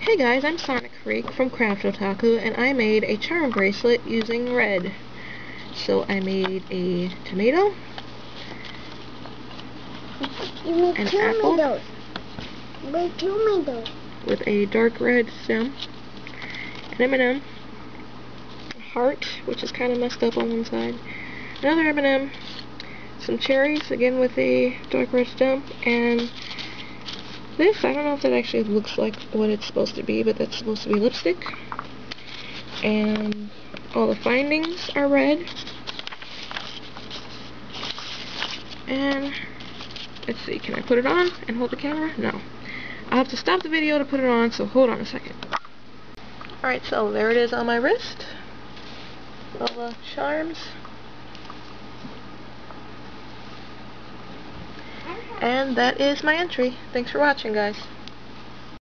Hey guys, I'm Sonic Freak from Craft Otaku, and I made a charm bracelet using red. So I made a tomato, an apple with a dark red stem, an M&M, a heart, which is kind of messed up on one side, another M&M, some cherries, again with a dark red stem, and this, I don't know if that actually looks like what it's supposed to be, but that's supposed to be lipstick. And all the findings are red. And let's see, can I put it on and hold the camera? No. I'll have to stop the video to put it on, so hold on a second. Alright, so there it is on my wrist. All the charms. And that is my entry. Thanks for watching, guys.